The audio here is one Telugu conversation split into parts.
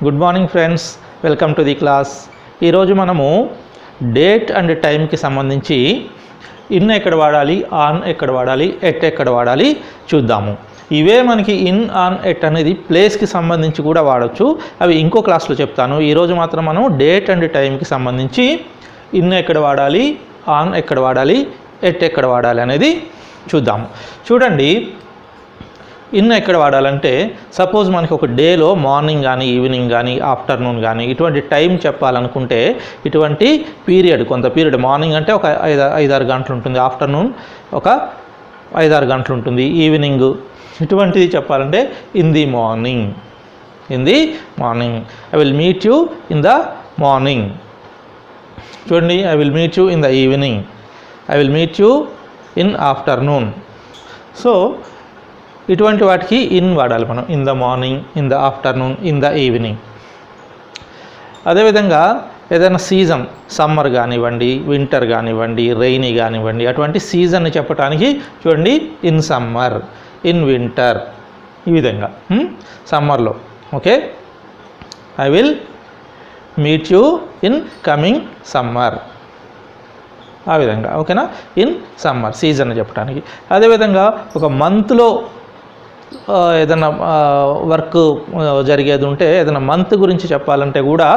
Good morning friends, welcome to the class. ఈరోజు మనము డేట్ అండ్ టైంకి సంబంధించి ఇన్ ఎక్కడ వాడాలి, ఆన్ ఎక్కడ వాడాలి, ఎట్ ఎక్కడ వాడాలి చూద్దాము. ఇవే మనకి ఇన్, ఆన్, ఎట్ అనేది ప్లేస్కి సంబంధించి కూడా వాడచ్చు. అవి ఇంకో క్లాస్లో చెప్తాను. ఈరోజు మాత్రం మనం డేట్ అండ్ టైంకి సంబంధించి ఇన్ ఎక్కడ వాడాలి, ఆన్ ఎక్కడ వాడాలి, ఎట్ ఎక్కడ వాడాలి అనేది చూద్దాము. చూడండి, ఇన్ ఎక్కడ వాడాలంటే సపోజ్ మనకి ఒక డేలో మార్నింగ్ కానీ ఈవినింగ్ కానీ ఆఫ్టర్నూన్ కానీ ఇటువంటి టైం చెప్పాలనుకుంటే ఇటువంటి పీరియడ్, కొంత పీరియడ్, మార్నింగ్ అంటే ఒక 5-6 గంటలు ఉంటుంది, ఆఫ్టర్నూన్ ఒక 5-6 గంటలు ఉంటుంది, ఈవినింగ్ ఇటువంటిది చెప్పాలంటే in the morning. I will meet you in the morning. చూడండి, I will meet you in the evening, I will meet you in afternoon. So ఇటువంటి వాటికి ఇన్ వాడాలి మనం. In the morning, in the afternoon, in the evening. అదేవిధంగా ఏదైనా సీజన్, సమ్మర్ కానివ్వండి, వింటర్ కానివ్వండి, రెయినీ కానివ్వండి, అటువంటి సీజన్ని చెప్పడానికి చూడండి, ఇన్ సమ్మర్, ఇన్ వింటర్, ఈ విధంగా సమ్మర్లో okay, I will meet you in coming summer, ఆ విధంగా ఓకేనా. ఇన్ సమ్మర్ సీజన్ చెప్పడానికి. అదేవిధంగా ఒక మంత్లో ఏదైనా వర్క్ జరిగేది ఉంటే, ఏదైనా మంత్ గురించి చెప్పాలంటే కూడా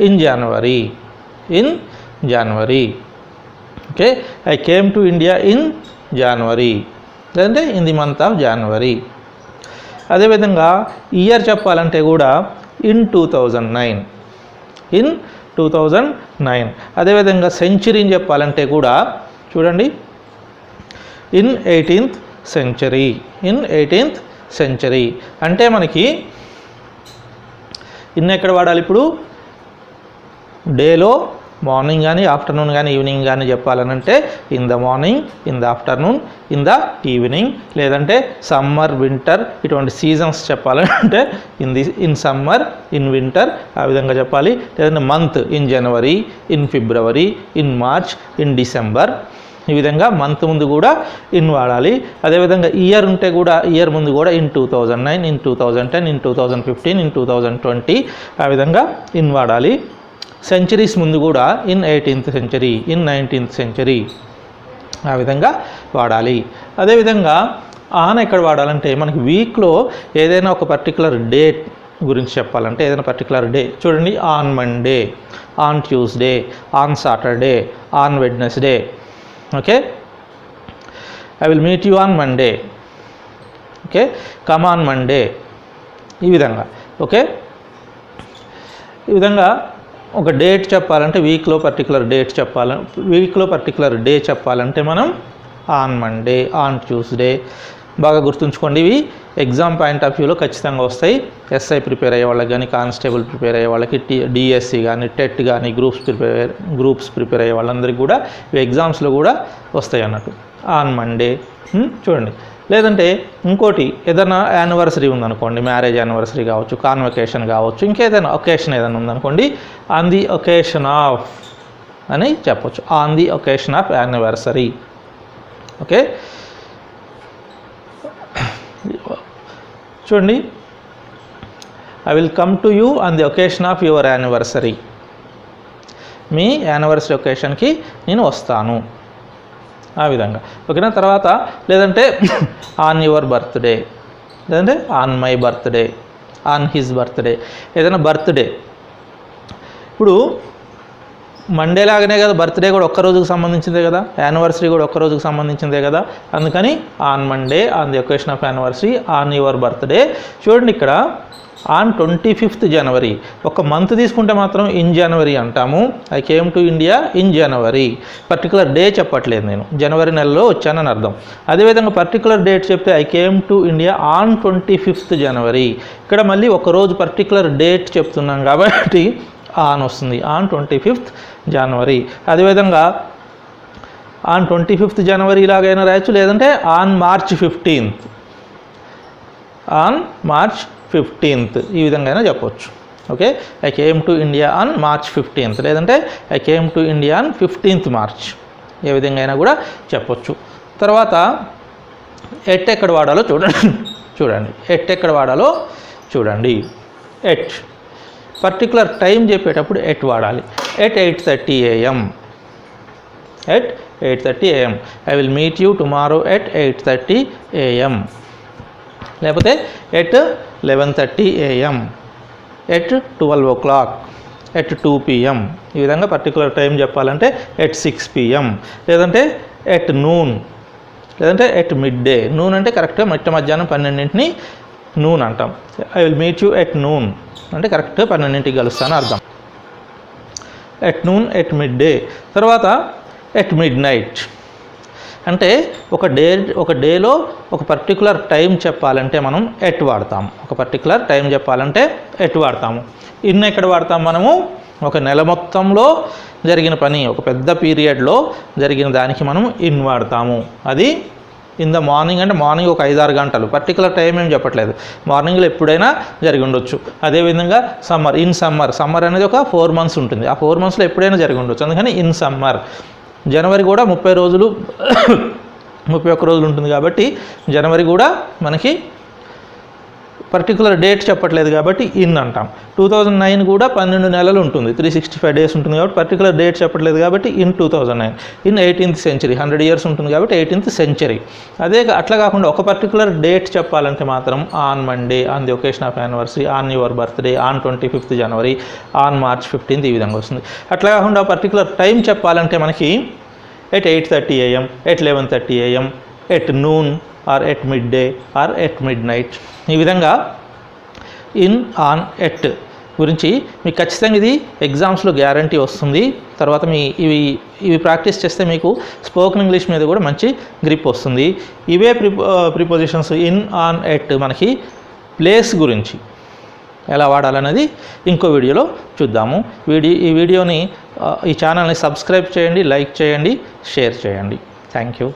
in January, okay. I came to India in January, లేదంటే in the month of January. అదేవిధంగా ఇయర్ చెప్పాలంటే కూడా ఇన్ 2009. అదేవిధంగా సెంచరీని చెప్పాలంటే కూడా చూడండి, ఇన్ 18th century. అంటే మనకి ఇన్ ఎక్కడ వాడాలి? ఇప్పుడు డేలో మార్నింగ్ కానీ ఆఫ్టర్నూన్ కానీ ఈవినింగ్ కానీ చెప్పాలనంటే in the morning, in the afternoon, in the evening. లేదంటే సమ్మర్, వింటర్ ఇటువంటి సీజన్స్ చెప్పాలంటే ఇన్ సమ్మర్, ఇన్ వింటర్, ఆ విధంగా చెప్పాలి. లేదంటే month in January, in February, in March, in December. ఈ విధంగా మంత్ ముందు కూడా ఇన్ వాడాలి. అదేవిధంగా ఇయర్ ఉంటే కూడా ఇయర్ ముందు కూడా ఇన్ 2009, ఇన్ 2010, ఇన్ 2015, ఇన్ 2020, ఆ విధంగా ఇన్ వాడాలి. సెంచరీస్ ముందు కూడా in 18th century, in 19th century, ఆ విధంగా వాడాలి. అదేవిధంగా ఆన్ ఎక్కడ వాడాలంటే మనకి వీక్లో ఏదైనా ఒక పర్టికులర్ డేట్ గురించి చెప్పాలంటే ఏదైనా పర్టికులర్ డే చూడండి, on Monday, on Tuesday, on Saturday, on Wednesday, okay. I will meet you on Monday, okay. Come on Monday, ఈ విధంగా ఓకే. ఈ విధంగా ఒక డేట్ చెప్పాలంటే వీక్లో పర్టికులర్ డే చెప్పాలంటే మనం ఆన్ మండే, ఆన్ ట్యూస్డే. బాగా గుర్తుంచుకోండి, ఇవి ఎగ్జామ్ పాయింట్ ఆఫ్ వ్యూలో ఖచ్చితంగా వస్తాయి. ఎస్ఐ ప్రిపేర్ అయ్యే వాళ్ళకి కానీ, కానిస్టేబుల్ ప్రిపేర్ అయ్యే వాళ్ళకి, డిఎస్సి కానీ, టెట్ కానీ, గ్రూప్స్ ప్రిపేర్ అయ్యే వాళ్ళందరికీ కూడా ఇవి ఎగ్జామ్స్లో కూడా వస్తాయి అన్నట్టు. ఆన్ మండే చూడండి. లేదంటే ఇంకోటి ఏదైనా యానివర్సరీ ఉందనుకోండి, మ్యారేజ్ యానివర్సరీ కావచ్చు, కాన్వకేషన్ కావచ్చు, ఇంకేదైనా ఒకేషన్ ఏదైనా ఉందనుకోండి, ఆన్ ది ఒకేషన్ ఆఫ్ అని చెప్పొచ్చు. On the occasion of anniversary, okay. చూడండి, I will come to you on the occasion of your anniversary. మీ యానివర్సరీ ఒకేషన్కి నేను వస్తాను, ఆ విధంగా ఓకేనా. తర్వాత లేదంటే ఆన్ యువర్ బర్త్డే, లేదంటే on my birthday, on his birthday, ఏదైనా బర్త్డే. ఇప్పుడు మండే లాగానే కదా బర్త్డే కూడా ఒక్క రోజుకు సంబంధించిందే కదా, యానివర్సరీ కూడా ఒక్క రోజుకు సంబంధించిందే కదా. అందుకని on Monday, on the occasion of anniversary, on your birthday. చూడండి, ఇక్కడ ఆన్ 25th జనవరి, ఒక మంత్ తీసుకుంటే మాత్రం ఇన్ జనవరి అంటాము. I came to India in January. Particular day చెప్పట్లేదు నేను, జనవరి నెలలో వచ్చానని అర్థం. అదేవిధంగా పర్టికులర్ డేట్ చెప్తే I came to India on 25th జనవరి. ఇక్కడ మళ్ళీ ఒకరోజు పర్టికులర్ డేట్ చెప్తున్నాం కాబట్టి ఆన్ వస్తుంది, ఆన్ 25th జనవరి. అదేవిధంగా ఆన్ 25th జనవరి ఇలాగైనా రాయొచ్చు, లేదంటే on March 15th, on March 15th, ఈ విధంగా అయినా చెప్పవచ్చు, okay. I came to India on March 15th, లేదంటే I came to India on 15th March, ఏ విధంగా అయినా కూడా చెప్పొచ్చు. తర్వాత ఎట్ ఎక్కడ వాడాలో చూడండి. ఎట్ ఎక్కడ వాడాలో చూడండి. ఎట్ పర్టికులర్ టైం చెప్పేటప్పుడు ఎట్ వాడాలి. At 8:30 AM. At 8:30 AM. I will meet you tomorrow at 8:30 AM. లేకపోతే at 11:30 AM. At 12 o'clock. At 2 PM. ఈ విధంగా పర్టికులర్ టైం చెప్పాలంటే ఎట్ 6 PM. లేదంటే ఎట్ నూన్, లేదంటే ఎట్ మిడ్ డే. నూన్ అంటే కరెక్ట్గా మధ్యాహ్నం 12ని నూన్ అంటాం. I will meet you at noon అంటే కరెక్ట్గా 12కి కలుస్తాను అర్థం. At noon, at mid day. తర్వాత ఎట్ మిడ్ నైట్ అంటే ఒక డేలో ఒక పర్టికులర్ టైం చెప్పాలంటే మనం ఎట్ వాడతాము. ఒక పర్టికులర్ టైం చెప్పాలంటే ఎట్ వాడతాము. ఇన్ ఎక్కడ వాడతాం మనము? ఒక నెల మొత్తంలో జరిగిన పని, ఒక పెద్ద పీరియడ్లో జరిగిన దానికి మనం ఇన్ వాడతాము. అది ఇన్ ద మార్నింగ్ అంటే మార్నింగ్ ఒక 5-6 గంటలు, పర్టికులర్ టైం ఏం చెప్పట్లేదు, మార్నింగ్లో ఎప్పుడైనా జరిగి ఉండొచ్చు. అదేవిధంగా సమ్మర్, ఇన్ సమ్మర్ అనేది ఒక 4 months ఉంటుంది, ఆ 4 monthsలో ఎప్పుడైనా జరిగి ఉండొచ్చు, అందుకని ఇన్ సమ్మర్. జనవరి కూడా 30 రోజులు 31 రోజులు ఉంటుంది కాబట్టి జనవరి కూడా మనకి పర్టికులర్ డేట్ చెప్పట్లేదు కాబట్టి ఇన్ అంటాం. 2009 కూడా 12 నెలలు ఉంటుంది, 365 days ఉంటుంది కాబట్టి పర్టికులర్ డేట్ చెప్పట్లేదు కాబట్టి in 2009. In 18th century, 100 years ఉంటుంది కాబట్టి 18th century. అట్లా కాకుండా ఒక పర్టికులర్ డేట్ చెప్పాలంటే మాత్రం on Monday, on the occasion of anniversary, on your birthday, on 25th January, on March 15th, ఈ విధంగా వస్తుంది. అట్లా కాకుండా పర్టికులర్ టైం చెప్పాలంటే మనకి at 8:30 AM, at 11:30 AM, at noon or at midday or at midnight. ఈ విధంగా ఇన్, ఆన్, ఎట్ గురించి మీకు ఖచ్చితంగా ఇది ఎగ్జామ్స్లో గ్యారంటీ వస్తుంది. తర్వాత ఇవి ప్రాక్టీస్ చేస్తే మీకు స్పోకెన్ ఇంగ్లీష్ మీద కూడా మంచి గ్రిప్ వస్తుంది. ఇవే ప్రిపోజిషన్స్ ఇన్, ఆన్, ఎట్ మనకి ప్లేస్ గురించి ఎలా వాడాలనేది ఇంకో వీడియోలో చూద్దాము. ఈ ఛానల్ని సబ్స్క్రైబ్ చేయండి, లైక్ చేయండి, షేర్ చేయండి. Thank you.